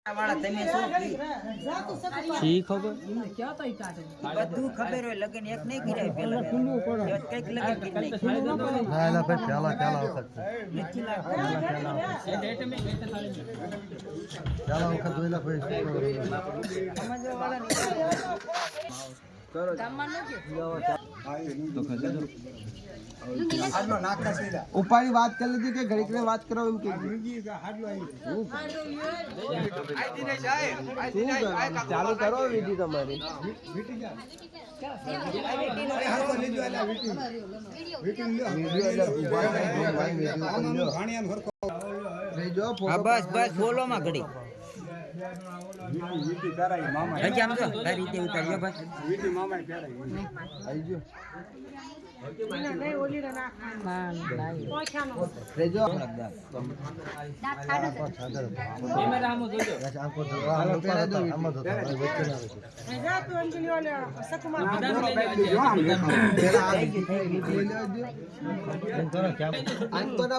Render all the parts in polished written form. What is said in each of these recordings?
વાળા તમે શું છી ખબર બધું ખબર હોય લગન એક નહીં કર્યા પેલા કઈક લગન કરી ના એલા ભાઈ પેલા વખત જોયેલા ભાઈ ઉપાડી વાત કરી લીધી કે ઘડીક વાત કરો એમ કે ચાલુ કરો વિધિ તમારી બસ બસ બોલો માં ઘડી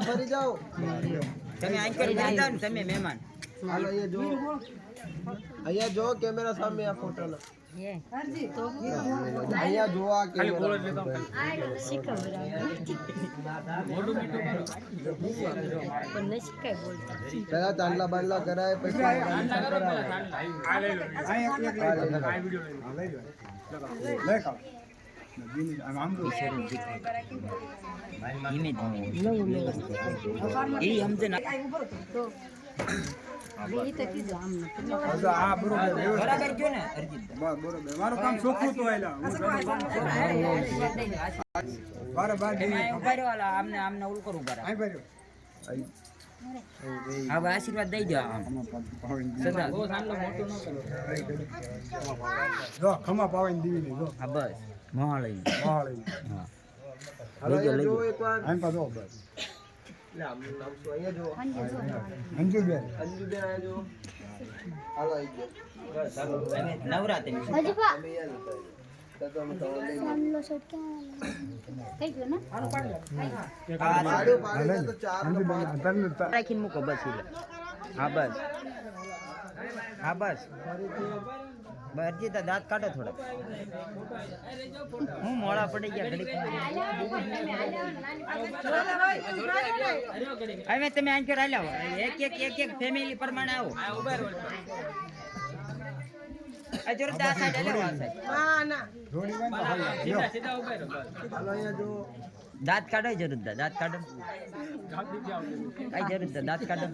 ફરી જાઓ તમે આઈ કરી જાઓ ને તમે મહેમાન હાલો અહીંયા જો કેમેરા સામે આ ફોટો ના અહીંયા જો આ કેમેરા પેલા તાંડલા બાંડલા કરાય પછી મારું કામ ચોખ્ખું તો હવે આશીર્વાદ દઈ દો ખમા પાવાની દીવી જો હા બસ મહાળી જો એકવાર અંજુબેન આયા જો હાલો આવી ગયો નવરાત્રી રાખીને મૂકો બસ હા બસ હા બસ અરજીતા દાંત કાઢો થોડા હું મોડા પડી ગયા ઘડી હવે તમે આંચર આવો એક ફેમિલી પ્રમાણે આવો જરૂર આ સાઈડ આવો દાંત કાઢો જરૂર દાંત કાઢો કઈ જરૂર દાંત કાઢો